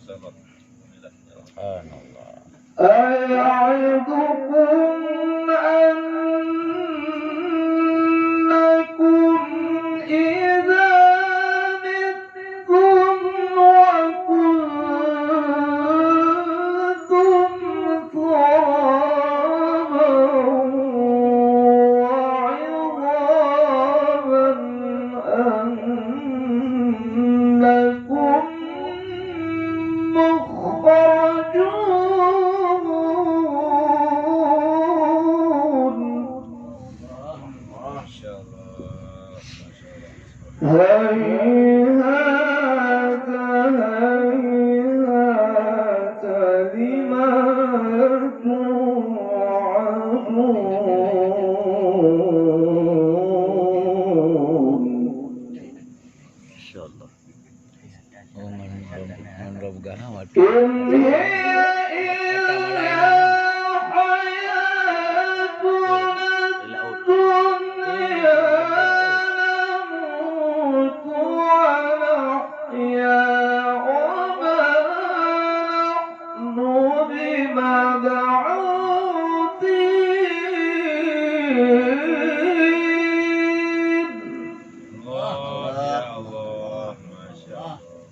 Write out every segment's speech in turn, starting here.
سبحان الله. أيعدكم أنكم إذا متم وكنتم ترابا وعظاما أنكم مخرجون. ما شاء الله ما شاء الله. هيهات هيهات لما توعدون. ما شاء الله. Mudah-mudahan إن هي إلا حياتنا الدنيا نموت ونحيا وما نحن بمبعوثين. الله يا الله ما شاء الله.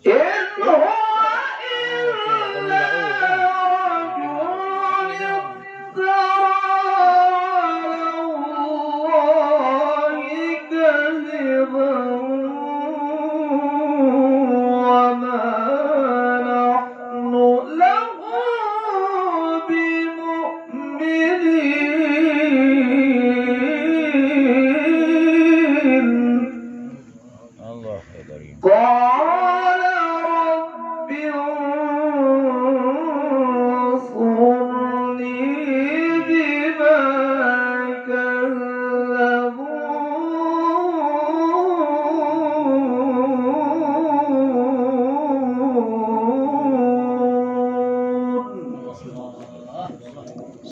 إن هو